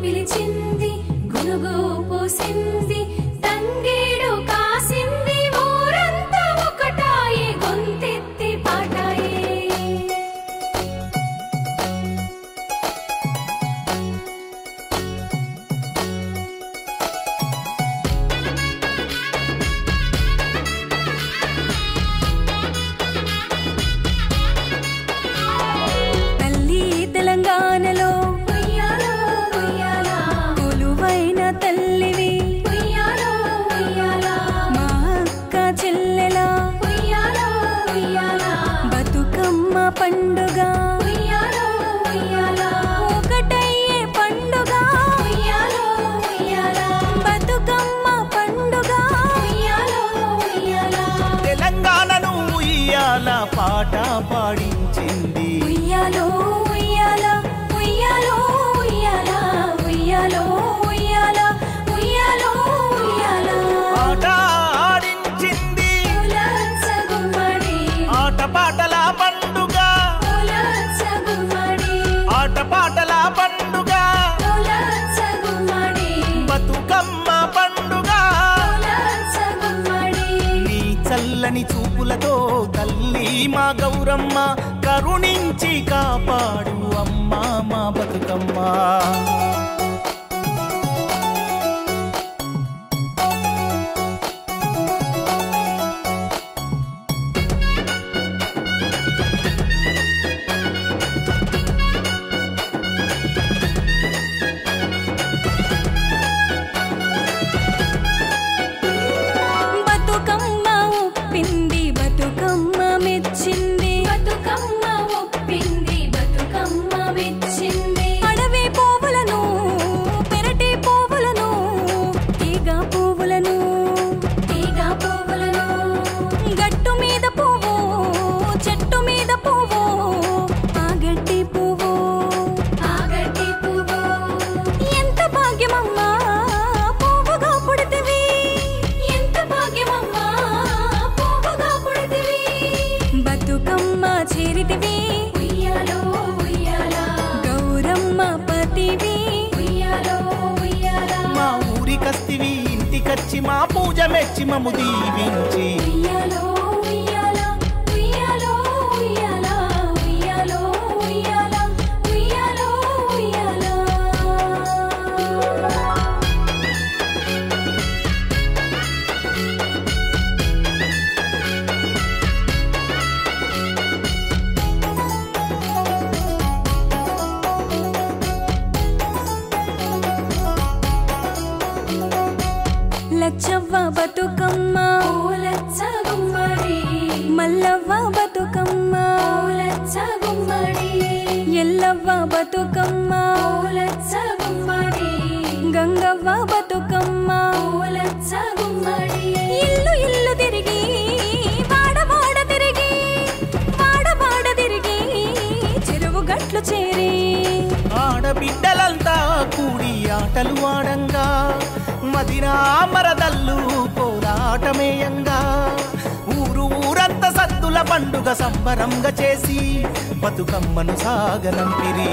పిలిచింది గునుగు పోసింది తంగేడు కాసింది ఊరంతా ఒకటాయే గొంతెత్తి పాటాయే తల్లి తెలంగాణలో ఉయ్యాలో ఉయ్యాలా కొలువైన తల్లివి ఉయ్యాలో ఉయ్యాలా మా అక్క చెల్లెలా ఉయ్యాలో ఉయ్యాలా బతుకమ్మ పండుగ ఉయ్యాలో ఉయ్యాలా ఒకటయ్యే పండుగ ఉయ్యాలో ఉయ్యాలా బతుకమ్మ పండుగ ఉయ్యాలో ఉయ్యాలా తెలంగాణను ఉయ్యాల పాట పాడించింది ఉయ్యాలో ఉయ్యాలా ఉయ్యాలో ఉయ్యాలా ఉయ్యాలో ఉయ్యాలా ఉయ్యాలో ఉయ్యాలా ఆట ఆడించింది ఉలస గుమ్మడి ఆట పాటల పండుగ ఉలస గుమ్మడి ఆట పాటల పండుగ ఉలస గుమ్మడి బతుకమ్మ పండుగ ఉలస గుమ్మడి నీ చల్లని చూపులతో తల్లి మా గౌరమ్మ కరుణించి కాపాడు అమ్మా మా బతుకమ్మ బతుకమ్మ ఉప్పింది బతుకమ్మ మెచ్చింది బతుకమ్మ ఉప్పింది బతుకమ్మ మెచ్చింది అడవి పువ్వులను పెరటి పువ్వులను తీగ పువ్వులను గట్టు మీద పువ్వు చెట్టు మీద పువ్వు ఆగట్టి పువ్వు ఎంత భాగ్యమమ్మా పువ్వుగా పుడితివి ఎంత భాగ్యమమ్మా పువ్వుగా పుడితివి బతుకమ్మ చేరితివి ఉయ్యాలో ఉయ్యాలా గౌరమ్మ పతివి ఉయ్యాలో ఉయ్యాలా మా ఊరికస్తివి ఇంటికచ్చి మా పూజ మెచ్చి మము దీవించి ఉయ్యాలో ఉయ్యాలా ఉయ్యాలో ఉయ్యాలా ఉయ్యాలో ఉయ్యాలా ఉయ్యాలో ఉయ్యాలా లచ్చవ్వ బతుకమ్మ లచ్చ గుమ్మడి మల్లవ్వ బతుకమ్మ లచ్చ గుమ్మడి ఎల్లవ్వ బతుకమ్మ లచ్చ గుమ్మడి గంగవ్వ బతుకమ్మ లచ్చ గుమ్మడి ఇల్లు ఇల్లు తిరిగి వాడ తిరిగి చెరువు గట్లు చేరి ఆడబిడ్డలంతా కూడి ఆటలు ఆడంగా మదినా మరదల్లు పోరాటమేయంగా ఊరంతా సద్దుల పండుగ సంబరంగా చేసి బతుకమ్మను సాగనంపిరి